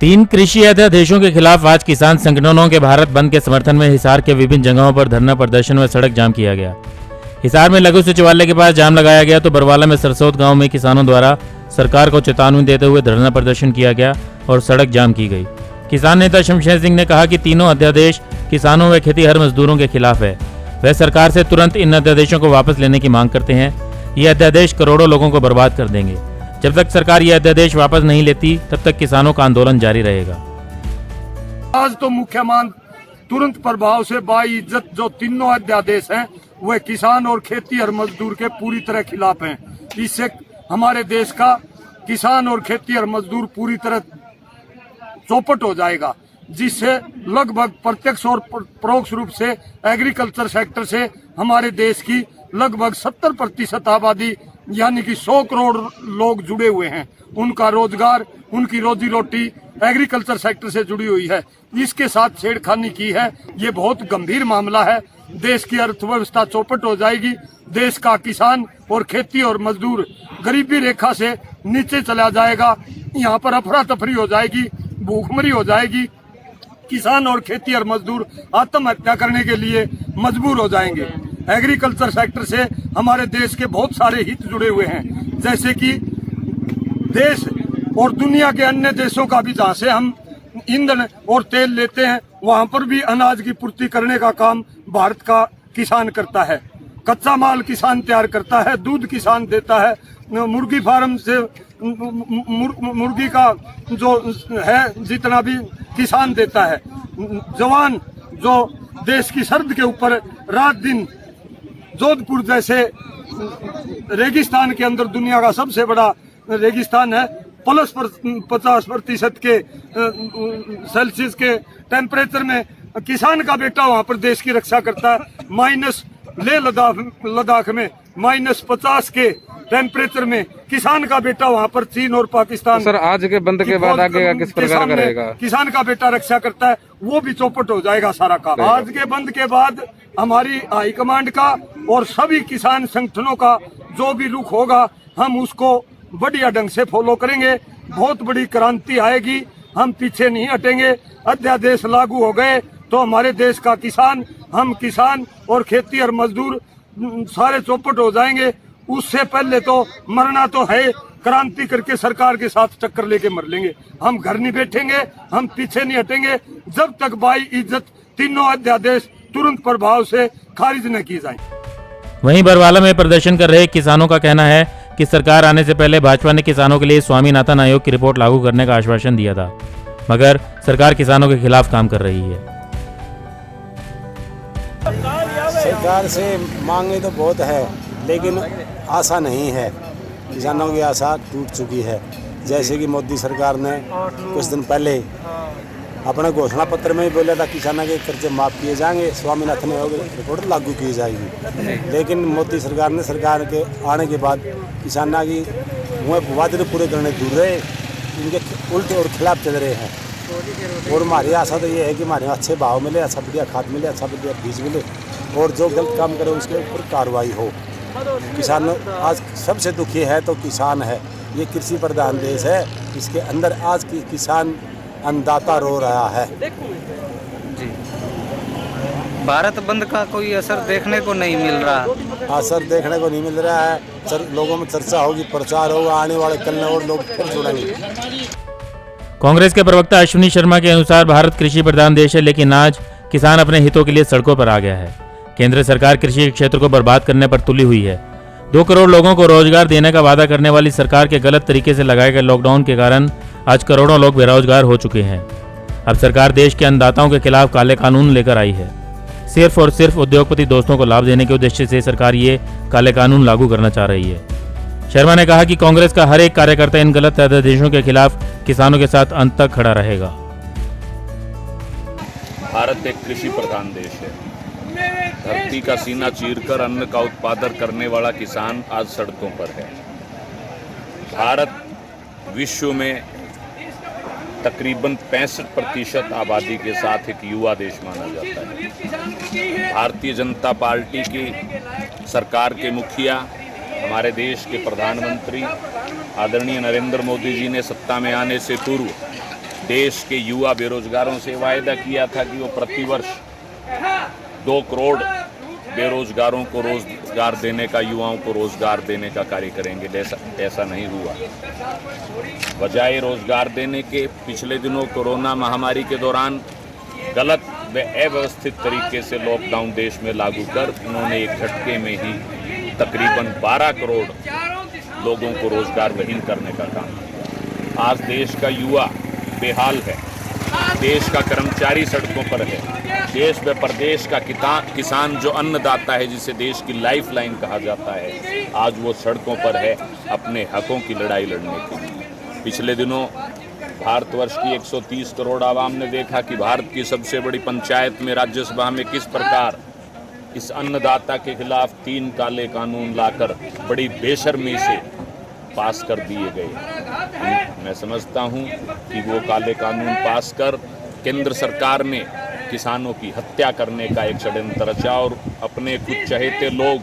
तीन कृषि अध्यादेशों के खिलाफ आज किसान संगठनों के भारत बंद के समर्थन में हिसार के विभिन्न जगहों पर धरना प्रदर्शन व सड़क जाम किया गया। हिसार में लघु सचिवालय के पास जाम लगाया गया तो बरवाला में सरसौत गांव में किसानों द्वारा सरकार को चेतावनी देते हुए धरना प्रदर्शन किया गया और सड़क जाम की गई। किसान नेता शमशेर सिंह ने कहा कि तीनों अध्यादेश किसानों व खेतीहर मजदूरों के खिलाफ है। वह सरकार से तुरंत इन अध्यादेशों को वापस लेने की मांग करते हैं। ये अध्यादेश करोड़ों लोगों को बर्बाद कर देंगे। जब तक सरकार ये अध्यादेश वापस नहीं लेती तब तक किसानों का आंदोलन जारी रहेगा। आज तो मुख्य मांग तुरंत प्रभाव से बाइज्जत जो तीनों अध्यादेश हैं वह किसान और खेती और मजदूर के पूरी तरह खिलाफ हैं। इससे हमारे देश का किसान और खेती और मजदूर पूरी तरह चौपट हो जाएगा, जिससे लगभग प्रत्यक्ष और परोक्ष रूप से एग्रीकल्चर सेक्टर से हमारे देश की लगभग 70% आबादी यानी कि 100 करोड़ लोग जुड़े हुए हैं। उनका रोजगार, उनकी रोजी रोटी एग्रीकल्चर सेक्टर से जुड़ी हुई है। इसके साथ छेड़खानी की है, ये बहुत गंभीर मामला है। देश की अर्थव्यवस्था चौपट हो जाएगी। देश का किसान और खेती और मजदूर गरीबी रेखा से नीचे चला जाएगा। यहाँ पर अफरा तफरी हो जाएगी, भूखमरी हो जाएगी। किसान और खेती और मजदूर आत्महत्या करने के लिए मजबूर हो जाएंगे। एग्रीकल्चर सेक्टर से हमारे देश के बहुत सारे हित जुड़े हुए हैं, जैसे कि देश और दुनिया के अन्य देशों का भी जहाँ से हम ईंधन और तेल लेते हैं वहाँ पर भी अनाज की पूर्ति करने का काम भारत का किसान करता है। कच्चा माल किसान तैयार करता है, दूध किसान देता है, मुर्गी फार्म से मुर्गी का जो है जितना भी किसान देता है। जवान जो देश की सर्द के ऊपर रात दिन जोधपुर जैसे रेगिस्तान के अंदर दुनिया का सबसे बड़ा रेगिस्तान है, प्लस 50% के सेल्सियस के टेम्परेचर में किसान का बेटा वहां पर देश की रक्षा करता है। माइनस लेह लद्दाख में -50 के टेम्परेचर में किसान का बेटा वहां पर चीन और पाकिस्तान सर आज के बंद के बाद आगे किस प्रकार करेगा? किसान का बेटा रक्षा करता है, वो भी चौपट हो जाएगा सारा काम। आज के बंद के बाद हमारी हाईकमांड का और सभी किसान संगठनों का जो भी रुख होगा हम उसको बढ़िया ढंग से फॉलो करेंगे। बहुत बड़ी क्रांति आएगी, हम पीछे नहीं हटेंगे। अध्यादेश लागू हो गए तो हमारे देश का किसान, हम किसान और खेती और मजदूर सारे चौपट हो जाएंगे। उससे पहले तो मरना तो है, क्रांति करके सरकार के साथ टक्कर लेके मर लेंगे। हम घर नहीं बैठेंगे, हम पीछे नहीं हटेंगे जब तक बाइज्जत तीनों अध्यादेश तुरंत प्रभाव से खारिज न की जाए। वहीं बरवाला में प्रदर्शन कर रहे किसानों का कहना है कि सरकार आने से पहले भाजपा ने किसानों के लिए स्वामीनाथन आयोग की रिपोर्ट लागू करने का आश्वासन दिया था, मगर सरकार किसानों के खिलाफ काम कर रही है। सरकार से मांगे तो बहुत है लेकिन आशा नहीं है। किसानों की आशा टूट चुकी है। जैसे कि मोदी सरकार ने कुछ दिन पहले अपने घोषणा पत्र में ही बोला था किसानों के कर्जे माफ़ किए जाएंगे, स्वामीनाथन आयोग रिपोर्ट लागू की जाएगी। लेकिन मोदी सरकार ने सरकार के आने के बाद किसानों की वादे पूरे करने दूर रहे, इनके उल्ट और खिलाफ चल रहे हैं। और हमारी आशा तो ये है कि हमारे अच्छे भाव मिले, अच्छा बढ़िया खाद मिले, अच्छा बढ़िया बीज मिले और जो गलत काम करे उसके ऊपर कार्रवाई हो। किसान आज सबसे दुखी है तो किसान है। ये कृषि प्रधान देश है, इसके अंदर आज की किसान अन्नदाता रो रहा है। जी, भारत बंद का कोई असर देखने को नहीं मिल रहा। असर देखने को नहीं मिल रहा है। लोगों में चर्चा होगी, प्रचार होगा, आने वाले कल और लोग फिर जुड़ेंगे। कांग्रेस के प्रवक्ता अश्विनी शर्मा के अनुसार भारत कृषि प्रधान देश है, लेकिन आज किसान अपने हितों के लिए सड़कों पर आ गया है। केंद्र सरकार कृषि क्षेत्र को बर्बाद करने पर तुली हुई है। 2 करोड़ लोगों को रोजगार देने का वादा करने वाली सरकार के गलत तरीके से लगाए गए लॉकडाउन के कारण आज करोड़ों लोग बेरोजगार हो चुके हैं। अब सरकार देश के अन्नदाताओं के खिलाफ काले कानून लेकर आई है। सिर्फ और सिर्फ उद्योगपति दोस्तों को लाभ देने के उद्देश्य से सरकार ये काले कानून लागू करना चाह रही है। शर्मा ने कहा कि कांग्रेस का हर एक कार्यकर्ता इन गलत अध्यादेशों के खिलाफ किसानों के साथ अंत तक खड़ा रहेगा। भारत एक कृषि प्रधान देश है। धरती का सीना चीरकर अन्न का उत्पादन करने वाला किसान आज सड़कों पर है। भारत विश्व में तकरीबन 65% आबादी के साथ एक युवा देश माना जाता है। भारतीय जनता पार्टी की सरकार के मुखिया, हमारे देश के प्रधानमंत्री आदरणीय नरेंद्र मोदी जी ने सत्ता में आने से पूर्व देश के युवा बेरोजगारों से वायदा किया था कि वो प्रतिवर्ष 2 करोड़ बेरोजगारों को रोजगार देने का, युवाओं को रोजगार देने का कार्य करेंगे। ऐसा नहीं हुआ। बजाय रोजगार देने के पिछले दिनों कोरोना महामारी के दौरान गलत व अव्यवस्थित तरीके से लॉकडाउन देश में लागू कर उन्होंने एक झटके में ही तकरीबन 12 करोड़ लोगों को रोजगार विहीन करने का काम किया। आज देश का युवा बेहाल है, देश का कर्मचारी सड़कों पर है, देश व प्रदेश का किसान जो अन्नदाता है, जिसे देश की लाइफ लाइन कहा जाता है, आज वो सड़कों पर है अपने हकों की लड़ाई लड़ने के लिए। पिछले दिनों भारतवर्ष की 130 करोड़ आवाम ने देखा कि भारत की सबसे बड़ी पंचायत में, राज्यसभा में किस प्रकार इस अन्नदाता के खिलाफ 3 काले कानून लाकर बड़ी बेशर्मी से पास कर दिए गए। मैं समझता हूं कि वो काले कानून पास कर केंद्र सरकार ने किसानों की हत्या करने का एक षड्यंत्र रचा और अपने कुछ चहेते लोग,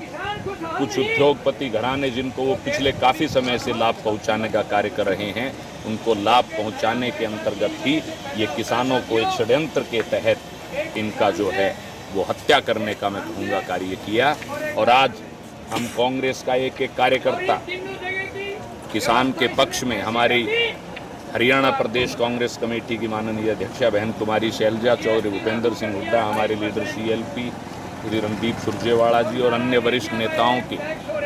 कुछ उद्योगपति घराने जिनको वो पिछले काफ़ी समय से लाभ पहुंचाने का कार्य कर रहे हैं, उनको लाभ पहुंचाने के अंतर्गत ही ये किसानों को एक षड्यंत्र के तहत इनका जो है वो हत्या करने का, मैं कहूँगा, कार्य किया। और आज हम कांग्रेस का एक कार्यकर्ता किसान के पक्ष में, हमारी हरियाणा प्रदेश कांग्रेस कमेटी की माननीय अध्यक्षा बहन कुमारी शैलजा चौधरी, भूपेंद्र सिंह हुड्डा, हमारे लीडर CLP श्री रणदीप सुरजेवाला जी और अन्य वरिष्ठ नेताओं के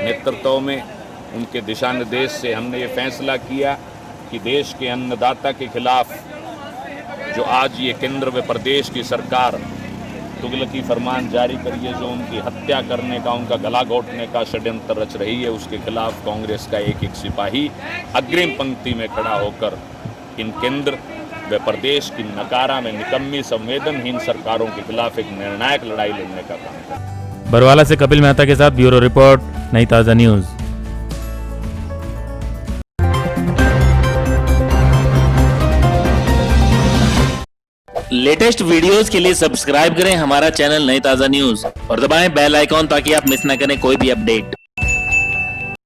नेतृत्व में, उनके दिशा निर्देश से हमने ये फैसला किया कि देश के अन्नदाता के खिलाफ जो आज ये केंद्र व प्रदेश की सरकार तुगलकी फरमान जारी करिए, जो उनकी हत्या करने का, उनका गला घोटने का षड्यंत्र रच रही है, उसके खिलाफ कांग्रेस का एक सिपाही अग्रिम पंक्ति में खड़ा होकर इन केंद्र व प्रदेश की नकारा में निकम्मी संवेदनहीन सरकारों के खिलाफ एक निर्णायक लड़ाई लड़ने का काम करें। बरवाला से कपिल मेहता के साथ ब्यूरो रिपोर्ट, नई ताज़ा न्यूज़। लेटेस्ट वीडियोस के लिए सब्सक्राइब करें हमारा चैनल नई ताज़ा न्यूज़ और दबाएं बेल आइकॉन ताकि आप मिस ना करें कोई भी अपडेट।